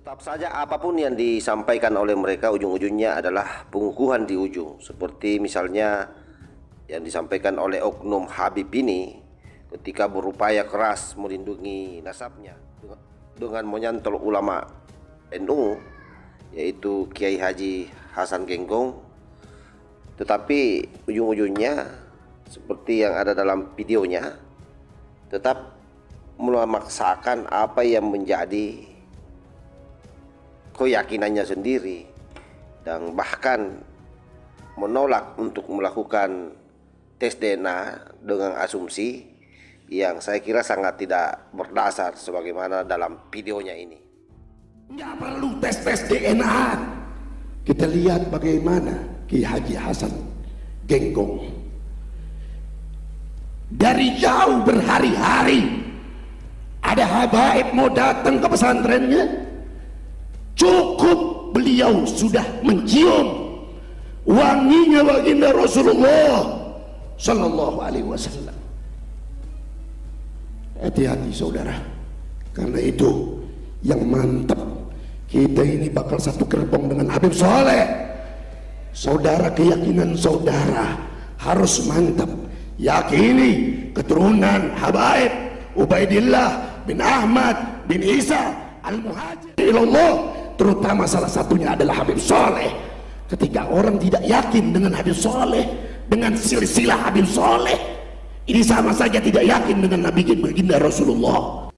Tetap saja apapun yang disampaikan oleh mereka ujung-ujungnya adalah pengukuhan di ujung. Seperti misalnya yang disampaikan oleh oknum Habib ini ketika berupaya keras melindungi nasabnya dengan menyantol ulama NU, yaitu Kiai Haji Hasan Genggong. Tetapi ujung-ujungnya seperti yang ada dalam videonya, tetap memaksakan apa yang menjadi keyakinannya sendiri dan bahkan menolak untuk melakukan tes DNA dengan asumsi yang saya kira sangat tidak berdasar sebagaimana dalam videonya ini. Nggak perlu tes DNA. Kita lihat bagaimana Kiai Haji Hasan Genggong dari jauh berhari-hari ada habaib mau datang ke pesantrennya, cukup beliau sudah mencium wanginya baginda Rasulullah Sallallahu Alaihi Wasallam. Hati-hati saudara, karena itu yang mantap, kita ini bakal satu gerbong dengan Habib Soleh. Saudara, keyakinan saudara harus mantap. Yakini keturunan habaib Ubaidillah bin Ahmad bin Isa Al-Muhajir ilallah, terutama salah satunya adalah Habib Soleh. Ketika orang tidak yakin dengan Habib Soleh, dengan silsilah Habib Soleh, ini sama saja tidak yakin dengan Nabi baginda Rasulullah.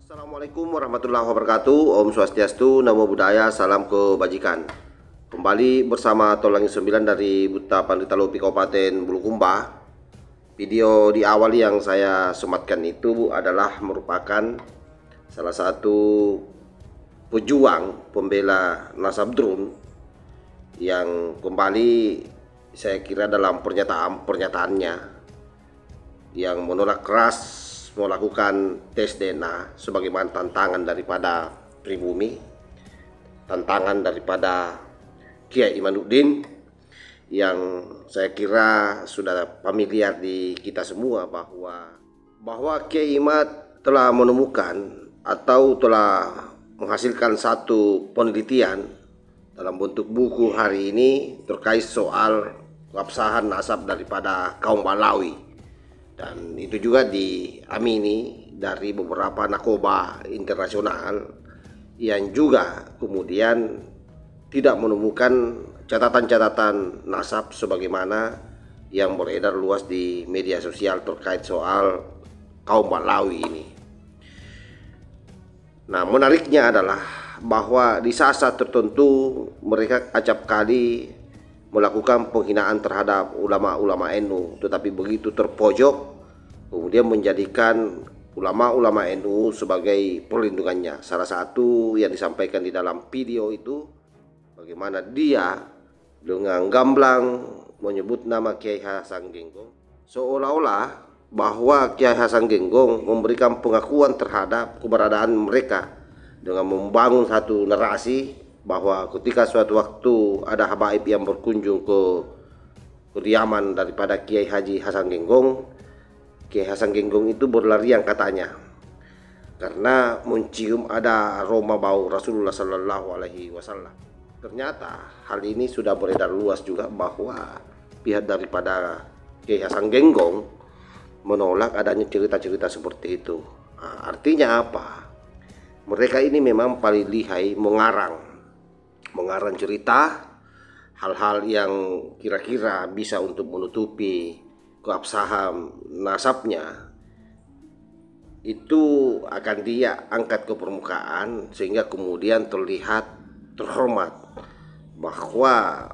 Assalamualaikum warahmatullahi wabarakatuh. Om Swastiastu, Namo Buddhaya, salam kebajikan. Kembali bersama Tolangi 9 dari Buta Pandita Lopi Kabupaten Bulukumba. Video di awal yang saya sematkan itu adalah merupakan salah satu pejuang pembela Nasabdrun yang kembali saya kira dalam pernyataannya yang menolak keras melakukan tes DNA sebagaimana tantangan daripada pribumi, tantangan daripada Kiai Imanuddin, yang saya kira sudah familiar di kita semua bahwa Kiai Imad telah menemukan atau telah menghasilkan satu penelitian dalam bentuk buku hari ini terkait soal keabsahan nasab daripada kaum Balawi. Dan itu juga diamini dari beberapa nakoba internasional yang juga kemudian tidak menemukan catatan-catatan nasab sebagaimana yang beredar luas di media sosial terkait soal kaum Balawi ini. Nah, menariknya adalah bahwa di saat-saat tertentu mereka acap kali melakukan penghinaan terhadap ulama-ulama NU, tetapi begitu terpojok kemudian menjadikan ulama-ulama NU sebagai perlindungannya. Salah satu yang disampaikan di dalam video itu bagaimana dia dengan gamblang menyebut nama Kiai Hasan Genggong, seolah-olah bahwa Kiai Hasan Genggong memberikan pengakuan terhadap keberadaan mereka dengan membangun satu narasi bahwa ketika suatu waktu ada habaib yang berkunjung ke kediaman daripada Kiai Haji Hasan Genggong, Kiai Hasan Genggong itu berlarian katanya karena mencium ada aroma bau Rasulullah Sallallahu Alaihi Wasallam. Ternyata hal ini sudah beredar luas juga bahwa pihak daripada Kiai Hasan Genggong menolak adanya cerita-cerita seperti itu. Nah, artinya apa? Mereka ini memang paling lihai mengarang cerita hal-hal yang kira-kira bisa untuk menutupi keabsahan nasabnya, itu akan dia angkat ke permukaan sehingga kemudian terlihat terhormat bahwa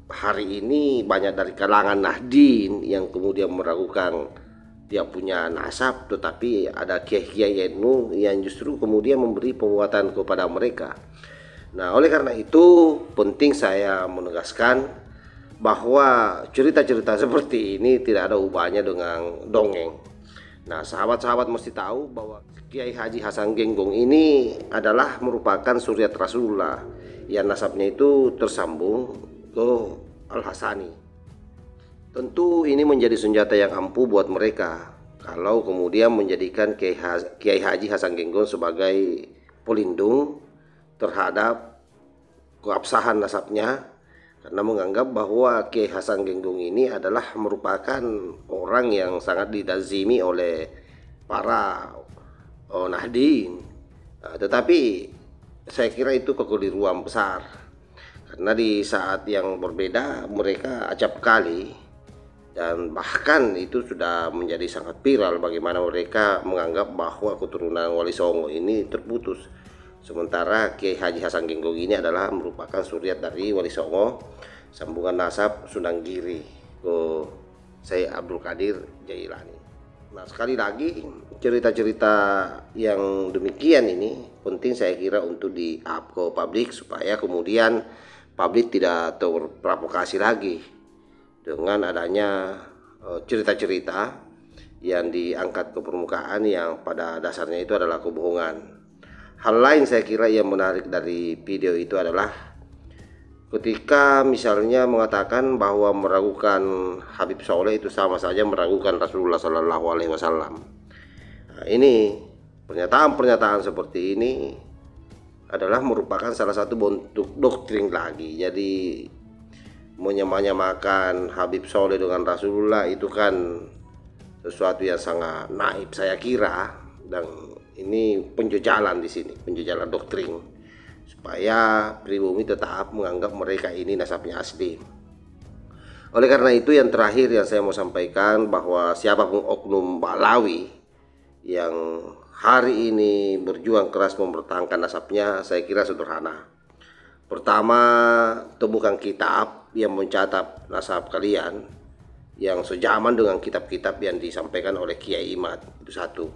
hari ini banyak dari kalangan Nahdien yang kemudian meragukan dia punya nasab, tetapi ada kiai-kiai NU yang justru kemudian memberi penguatan kepada mereka. Nah, oleh karena itu penting saya menegaskan bahwa cerita-cerita seperti ini tidak ada hubungannya dengan dongeng. Nah, sahabat-sahabat mesti tahu bahwa Kiai Haji Hasan Genggong ini adalah merupakan suriat Rasulullah yang nasabnya itu tersambung ke Al-Hasani. Tentu ini menjadi senjata yang ampuh buat mereka kalau kemudian menjadikan Kiai Haji Hasan Genggong sebagai pelindung terhadap keabsahan nasabnya, karena menganggap bahwa Kiai Hasan Genggong ini adalah merupakan orang yang sangat didazimi oleh para Nahdien. Tetapi saya kira itu kekeliruan besar, karena di saat yang berbeda mereka acap kali, dan bahkan itu sudah menjadi sangat viral bagaimana mereka menganggap bahwa keturunan Wali Songo ini terputus. Sementara Kiai Haji Hasan Genggong ini adalah merupakan suriat dari Wali Songo, sambungan nasab Sunan Giri ke Syekh Abdul Qadir Jailani. Nah, sekali lagi cerita-cerita yang demikian ini penting saya kira untuk di-up ke publik supaya kemudian publik tidak terprovokasi lagi dengan adanya cerita-cerita yang diangkat ke permukaan yang pada dasarnya itu adalah kebohongan. Hal lain saya kira yang menarik dari video itu adalah ketika misalnya mengatakan bahwa meragukan Habib Soleh itu sama saja meragukan Rasulullah Shallallahu Alaihi Wasallam. Nah, ini pernyataan-pernyataan seperti ini adalah merupakan salah satu bentuk doktrin lagi. Jadi menyamakan Habib Soleh dengan Rasulullah itu kan sesuatu yang sangat naif saya kira, dan ini penjejalan di sini, penjejalan doktrin supaya pribumi tetap menganggap mereka ini nasabnya asli. Oleh karena itu yang terakhir yang saya mau sampaikan bahwa siapapun oknum Ba'alawi yang hari ini berjuang keras mempertahankan nasabnya, saya kira sederhana. Pertama, temukan kitab yang mencatat nasab kalian yang sejaman dengan kitab-kitab yang disampaikan oleh Kiai Imad, itu satu.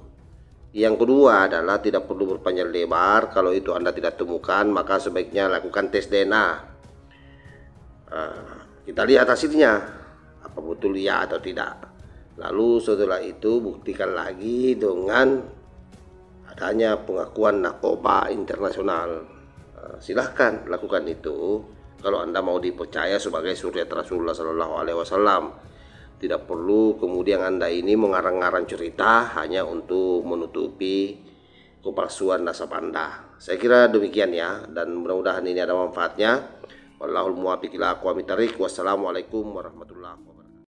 Yang kedua adalah tidak perlu berpanjang lebar. Kalau itu Anda tidak temukan, maka sebaiknya lakukan tes DNA. Kita lihat hasilnya, apa betul ya atau tidak. Lalu setelah itu buktikan lagi dengan adanya pengakuan narkoba internasional. Silahkan lakukan itu kalau Anda mau dipercaya sebagai suriat Rasulullah Shallallahu Alaihi Wasallam. Tidak perlu kemudian Anda ini mengarang-arang cerita hanya untuk menutupi kepalsuan nasab Anda. Saya kira demikian ya, dan mudah-mudahan ini ada manfaatnya. Wallahul muwaffiq ila aqwamit thariq. Wassalamualaikum warahmatullahi wabarakatuh.